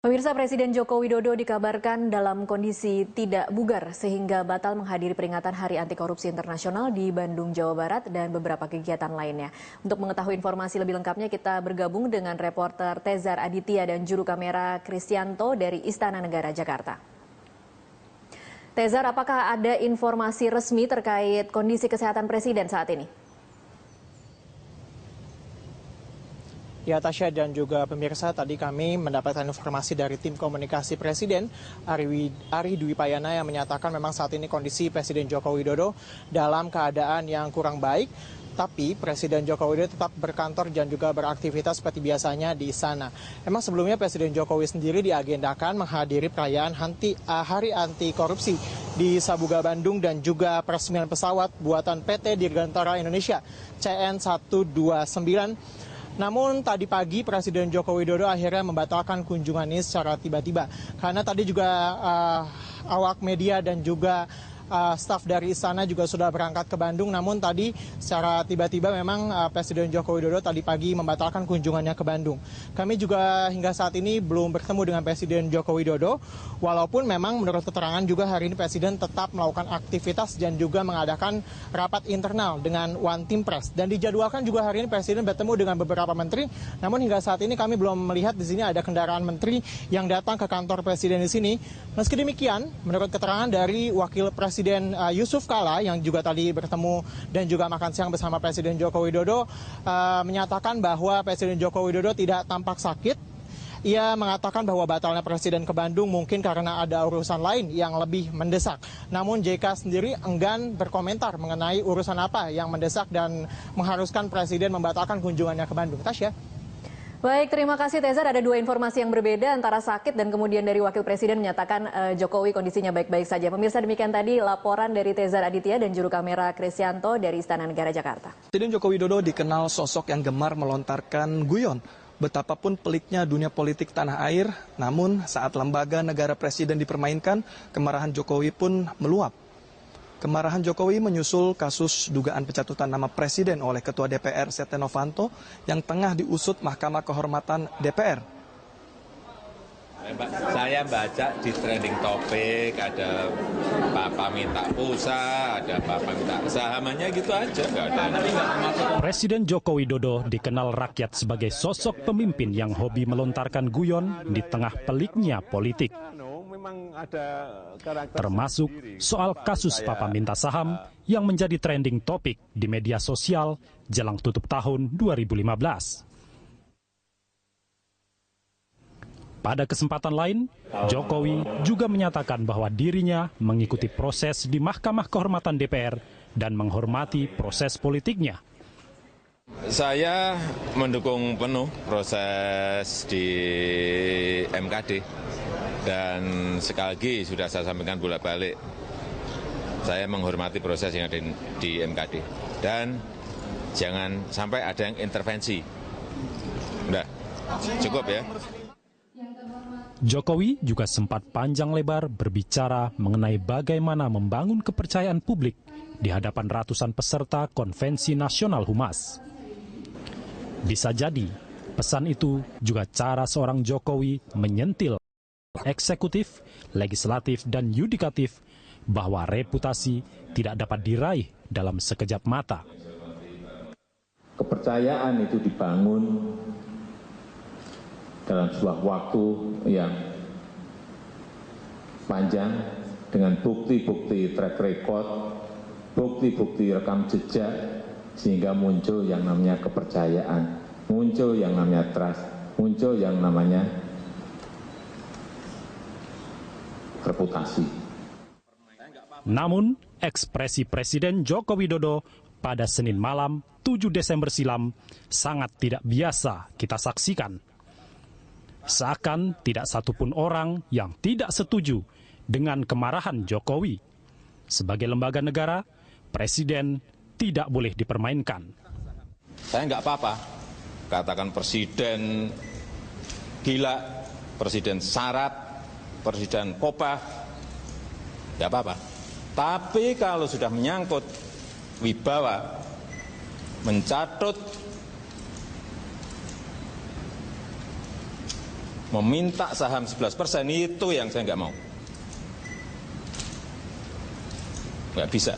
Pemirsa, Presiden Joko Widodo dikabarkan dalam kondisi tidak bugar sehingga batal menghadiri peringatan Hari Anti Korupsi Internasional di Bandung, Jawa Barat dan beberapa kegiatan lainnya. Untuk mengetahui informasi lebih lengkapnya kita bergabung dengan reporter Tezar Aditya dan juru kamera Kristianto dari Istana Negara, Jakarta. Tezar, apakah ada informasi resmi terkait kondisi kesehatan Presiden saat ini? Ya, Tasya dan juga pemirsa, tadi kami mendapatkan informasi dari tim komunikasi Presiden, Ari Dwi Payana, yang menyatakan memang saat ini kondisi Presiden Joko Widodo dalam keadaan yang kurang baik. Tapi Presiden Joko Widodo tetap berkantor dan juga beraktivitas seperti biasanya di sana. Memang sebelumnya Presiden Jokowi sendiri diagendakan menghadiri perayaan Hari Anti Korupsi di Sabuga, Bandung dan juga peresmian pesawat buatan PT Dirgantara Indonesia CN129. Namun tadi pagi Presiden Joko Widodo akhirnya membatalkan kunjungannya secara tiba-tiba. Karena tadi juga awak media dan juga staf dari istana juga sudah berangkat ke Bandung. Namun tadi secara tiba-tiba memang Presiden Joko Widodo tadi pagi membatalkan kunjungannya ke Bandung. Kami juga hingga saat ini belum bertemu dengan Presiden Joko Widodo. Walaupun memang menurut keterangan juga hari ini Presiden tetap melakukan aktivitas dan juga mengadakan rapat internal dengan One Team Press. Dan dijadwalkan juga hari ini Presiden bertemu dengan beberapa menteri. Namun hingga saat ini kami belum melihat di sini ada kendaraan menteri yang datang ke kantor Presiden di sini. Meski demikian, menurut keterangan dari Wakil Presiden Yusuf Kala yang juga tadi bertemu dan juga makan siang bersama Presiden Joko Widodo menyatakan bahwa Presiden Joko Widodo tidak tampak sakit. Ia mengatakan bahwa batalnya Presiden ke Bandung mungkin karena ada urusan lain yang lebih mendesak. Namun JK sendiri enggan berkomentar mengenai urusan apa yang mendesak dan mengharuskan Presiden membatalkan kunjungannya ke Bandung. Tasya. Baik, terima kasih Tezar. Ada dua informasi yang berbeda antara sakit dan kemudian dari Wakil Presiden menyatakan Jokowi kondisinya baik-baik saja. Pemirsa, demikian tadi laporan dari Tezar Aditya dan juru kamera Kristianto dari Istana Negara, Jakarta. Presiden Joko Widodo dikenal sosok yang gemar melontarkan guyon. Betapapun peliknya dunia politik tanah air, namun saat lembaga negara presiden dipermainkan, kemarahan Jokowi pun meluap. Kemarahan Jokowi menyusul kasus dugaan pencatutan nama presiden oleh Ketua DPR Setia Novanto yang tengah diusut Mahkamah Kehormatan DPR. Saya baca di trending topik, ada Papa minta pulsa, ada Papa minta sahamannya gitu aja. Nggak ada. Presiden Joko Widodo dikenal rakyat sebagai sosok pemimpin yang hobi melontarkan guyon di tengah peliknya politik. Termasuk soal kasus Papa minta saham yang menjadi trending topik di media sosial jelang tutup tahun 2015. Pada kesempatan lain, Jokowi juga menyatakan bahwa dirinya mengikuti proses di Mahkamah Kehormatan DPR dan menghormati proses politiknya. Saya mendukung penuh proses di MKD. Dan sekali lagi sudah saya sampaikan bolak-balik, saya menghormati proses yang ada di MKD. Dan jangan sampai ada yang intervensi. Udah, cukup ya. Jokowi juga sempat panjang lebar berbicara mengenai bagaimana membangun kepercayaan publik di hadapan ratusan peserta Konvensi Nasional Humas. Bisa jadi, pesan itu juga cara seorang Jokowi menyentil eksekutif, legislatif, dan yudikatif bahwa reputasi tidak dapat diraih dalam sekejap mata. Kepercayaan itu dibangun dalam sebuah waktu yang panjang dengan bukti-bukti track record, bukti-bukti rekam jejak, sehingga muncul yang namanya kepercayaan, muncul yang namanya trust, muncul yang namanya reputasi. Namun, ekspresi Presiden Joko Widodo pada Senin malam 7 Desember silam sangat tidak biasa kita saksikan. Seakan tidak satupun orang yang tidak setuju dengan kemarahan Jokowi. Sebagai lembaga negara, Presiden tidak boleh dipermainkan. Saya nggak apa-apa katakan Presiden gila, Presiden syarat, Presiden kopah, nggak apa-apa. Tapi kalau sudah menyangkut wibawa, mencatut meminta saham 11% itu yang saya nggak mau. Nggak bisa.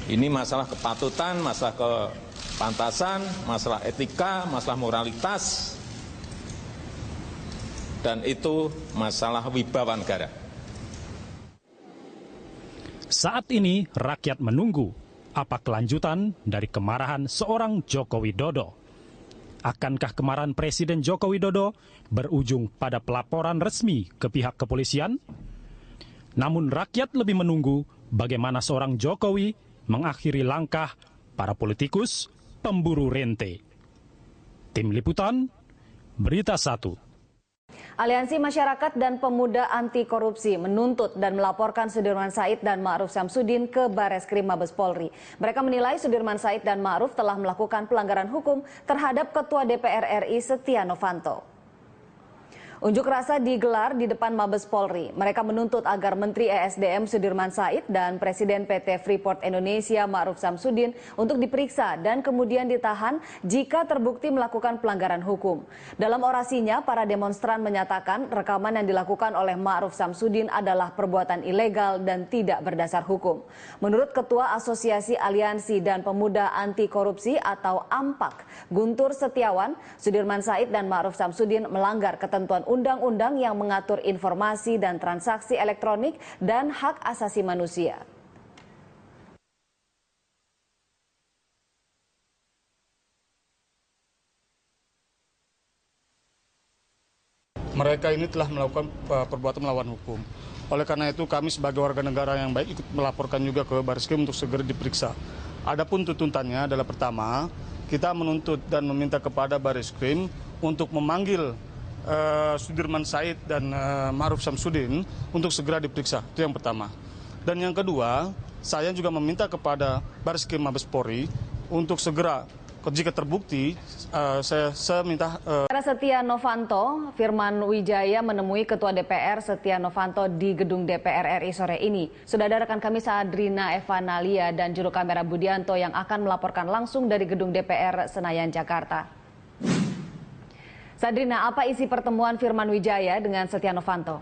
Ini masalah kepatutan, masalah kepantasan, masalah etika, masalah moralitas, dan itu masalah wibawa negara. Saat ini rakyat menunggu apa kelanjutan dari kemarahan seorang Joko Widodo. Akankah kemarahan Presiden Joko Widodo berujung pada pelaporan resmi ke pihak kepolisian? Namun rakyat lebih menunggu bagaimana seorang Jokowi mengakhiri langkah para politikus pemburu rente. Tim Liputan, Berita 1. Aliansi Masyarakat dan Pemuda Anti Korupsi menuntut dan melaporkan Sudirman Said dan Ma'ruf Syamsuddin ke Bareskrim Mabes Polri. Mereka menilai Sudirman Said dan Ma'ruf telah melakukan pelanggaran hukum terhadap Ketua DPR RI Setia Novanto. Unjuk rasa digelar di depan Mabes Polri. Mereka menuntut agar Menteri ESDM Sudirman Said dan Presiden PT Freeport Indonesia Ma'ruf Syamsuddin untuk diperiksa dan kemudian ditahan jika terbukti melakukan pelanggaran hukum. Dalam orasinya, para demonstran menyatakan rekaman yang dilakukan oleh Ma'ruf Syamsuddin adalah perbuatan ilegal dan tidak berdasar hukum. Menurut Ketua Asosiasi Aliansi dan Pemuda Anti Korupsi atau AMPAK, Guntur Setiawan, Sudirman Said dan Ma'ruf Syamsuddin melanggar ketentuan undang-undang yang mengatur informasi dan transaksi elektronik dan hak asasi manusia. Mereka ini telah melakukan perbuatan melawan hukum. Oleh karena itu kami sebagai warga negara yang baik ikut melaporkan juga ke Bareskrim untuk segera diperiksa. Adapun tuntutannya adalah pertama, kita menuntut dan meminta kepada Bareskrim untuk memanggil Sudirman Said dan Ma'ruf Syamsuddin untuk segera diperiksa. Itu yang pertama. Dan yang kedua, saya juga meminta kepada Bareskrim Mabes Polri untuk segera, jika terbukti, saya minta... Setia Novanto, Firman Wijaya menemui Ketua DPR Setia Novanto di gedung DPR RI sore ini. Sudah ada rekan kami Sadrina Evanalia dan juru kamera Budianto yang akan melaporkan langsung dari gedung DPR Senayan, Jakarta. Sadrina, apa isi pertemuan Firman Wijaya dengan Setia Novanto?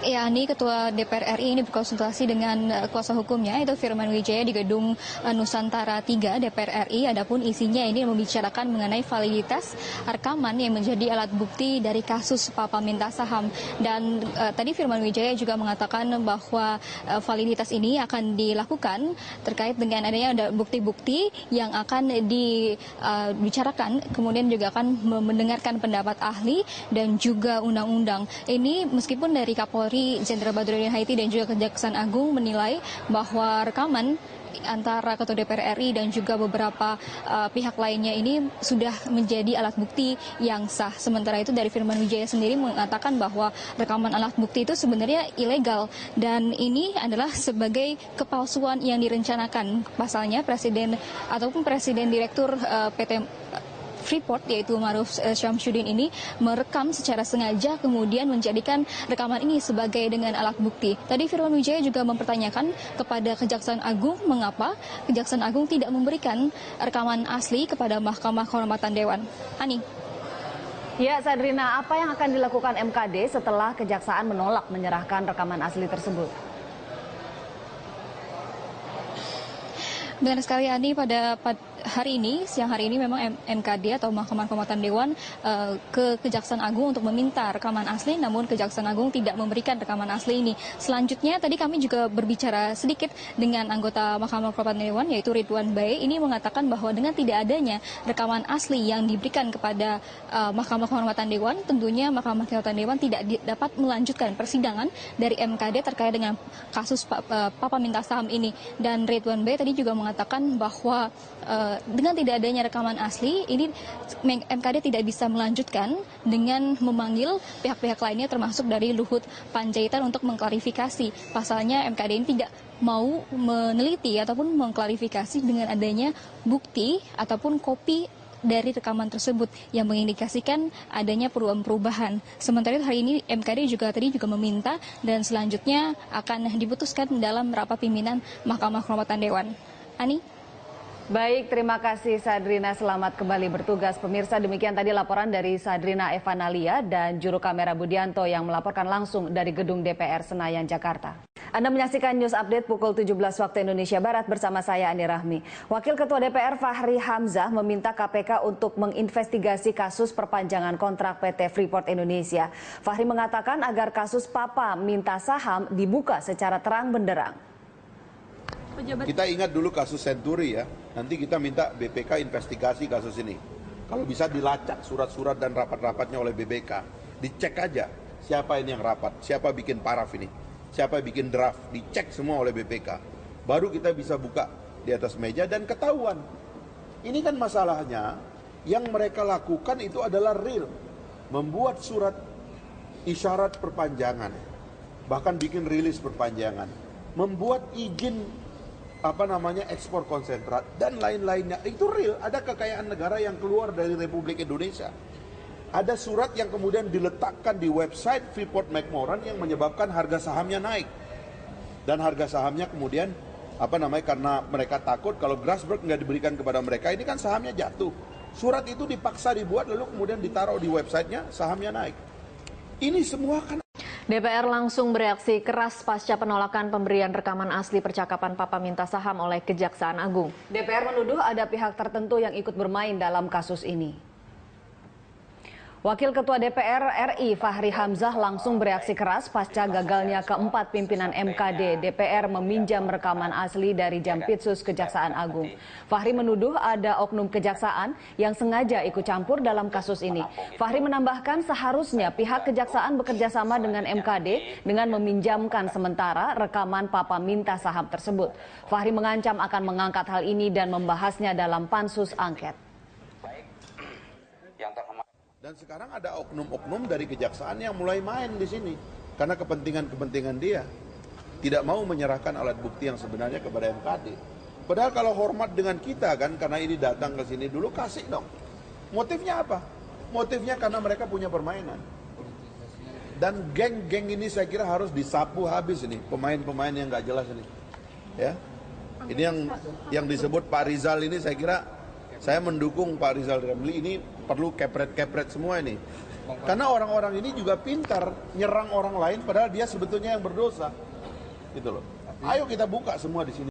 Ya, ini Ketua DPR RI ini berkonsultasi dengan kuasa hukumnya, itu Firman Wijaya di gedung Nusantara 3 DPR RI. Adapun isinya ini membicarakan mengenai validitas rekaman yang menjadi alat bukti dari kasus Papa Minta Saham. Dan tadi Firman Wijaya juga mengatakan bahwa validitas ini akan dilakukan terkait dengan adanya ada bukti-bukti yang akan dibicarakan, kemudian juga akan mendengarkan pendapat ahli dan juga undang-undang. Ini meskipun dari Kapolri Jenderal Badrodin Haiti dan juga Kejaksaan Agung menilai bahwa rekaman antara Ketua DPR RI dan juga beberapa pihak lainnya ini sudah menjadi alat bukti yang sah. Sementara itu dari Firman Wijaya sendiri mengatakan bahwa rekaman alat bukti itu sebenarnya ilegal dan ini adalah sebagai kepalsuan yang direncanakan. Pasalnya Presiden ataupun Presiden Direktur PT Freeport yaitu Ma'ruf Syamsuddin ini merekam secara sengaja kemudian menjadikan rekaman ini sebagai dengan alat bukti. Tadi Firman Wijaya juga mempertanyakan kepada Kejaksaan Agung mengapa Kejaksaan Agung tidak memberikan rekaman asli kepada Mahkamah Kehormatan Dewan. Ani. Ya, Sadrina, apa yang akan dilakukan MKD setelah Kejaksaan menolak menyerahkan rekaman asli tersebut? Benar sekali, Ani, pada hari ini, siang hari ini memang MKD atau Mahkamah Kehormatan Dewan ke Kejaksaan Agung untuk meminta rekaman asli, namun Kejaksaan Agung tidak memberikan rekaman asli ini. Selanjutnya, tadi kami juga berbicara sedikit dengan anggota Mahkamah Kehormatan Dewan, yaitu Ridwan Bae. Ini mengatakan bahwa dengan tidak adanya rekaman asli yang diberikan kepada Mahkamah Kehormatan Dewan, tentunya Mahkamah Kehormatan Dewan tidak dapat melanjutkan persidangan dari MKD terkait dengan kasus Papa Minta Saham ini. Dan Ridwan Bae tadi juga mengatakan bahwa dengan tidak adanya rekaman asli, ini MKD tidak bisa melanjutkan dengan memanggil pihak-pihak lainnya termasuk dari Luhut Panjaitan untuk mengklarifikasi. Pasalnya MKD ini tidak mau meneliti ataupun mengklarifikasi dengan adanya bukti ataupun kopi dari rekaman tersebut yang mengindikasikan adanya perubahan. Sementara itu hari ini MKD juga meminta dan selanjutnya akan diputuskan dalam rapat pimpinan Mahkamah Kehormatan Dewan. Ani? Baik, terima kasih Sadrina. Selamat kembali bertugas. Pemirsa, demikian tadi laporan dari Sadrina Evanalia dan juru kamera Budianto yang melaporkan langsung dari gedung DPR Senayan, Jakarta. Anda menyaksikan News Update pukul 17 waktu Indonesia Barat bersama saya Andi Rahmi. Wakil Ketua DPR Fahri Hamzah meminta KPK untuk menginvestigasi kasus perpanjangan kontrak PT Freeport Indonesia. Fahri mengatakan agar kasus Papa minta saham dibuka secara terang benderang. Kita ingat dulu kasus Senturi ya, nanti kita minta BPK investigasi kasus ini. Kalau bisa dilacak surat-surat dan rapat-rapatnya oleh BPK, dicek aja siapa ini yang rapat, siapa bikin paraf ini, siapa bikin draft, dicek semua oleh BPK. Baru kita bisa buka di atas meja dan ketahuan. Ini kan masalahnya, yang mereka lakukan itu adalah real. Membuat surat isyarat perpanjangan, bahkan bikin rilis perpanjangan, membuat izin ekspor konsentrat dan lain-lainnya. Itu real, ada kekayaan negara yang keluar dari Republik Indonesia. Ada surat yang kemudian diletakkan di website Freeport McMoran yang menyebabkan harga sahamnya naik. Dan harga sahamnya kemudian karena mereka takut kalau Grasberg nggak diberikan kepada mereka, ini kan sahamnya jatuh. Surat itu dipaksa dibuat lalu kemudian ditaruh di websitenya, sahamnya naik. Ini semua kan. DPR langsung bereaksi keras pasca penolakan pemberian rekaman asli percakapan Papa minta saham oleh Kejaksaan Agung. DPR menuduh ada pihak tertentu yang ikut bermain dalam kasus ini. Wakil Ketua DPR RI Fahri Hamzah langsung bereaksi keras pasca gagalnya keempat pimpinan MKD DPR meminjam rekaman asli dari Jampitsus Kejaksaan Agung. Fahri menuduh ada oknum kejaksaan yang sengaja ikut campur dalam kasus ini. Fahri menambahkan seharusnya pihak kejaksaan bekerja sama dengan MKD dengan meminjamkan sementara rekaman Papa minta saham tersebut. Fahri mengancam akan mengangkat hal ini dan membahasnya dalam pansus angket. Dan sekarang ada oknum-oknum dari kejaksaan yang mulai main di sini karena kepentingan-kepentingan dia. Tidak mau menyerahkan alat bukti yang sebenarnya kepada MKD. Padahal kalau hormat dengan kita kan, karena ini datang ke sini dulu, kasih dong. Motifnya apa? Motifnya karena mereka punya permainan. Dan geng-geng ini saya kira harus disapu habis ini, pemain-pemain yang nggak jelas ini. Ya, ini yang disebut Pak Rizal ini saya kira saya mendukung Pak Rizal Ramli ini perlu kepret-kepret semua ini. Karena orang-orang ini juga pintar nyerang orang lain padahal dia sebetulnya yang berdosa. Gitu loh. Ayo kita buka semua di sini.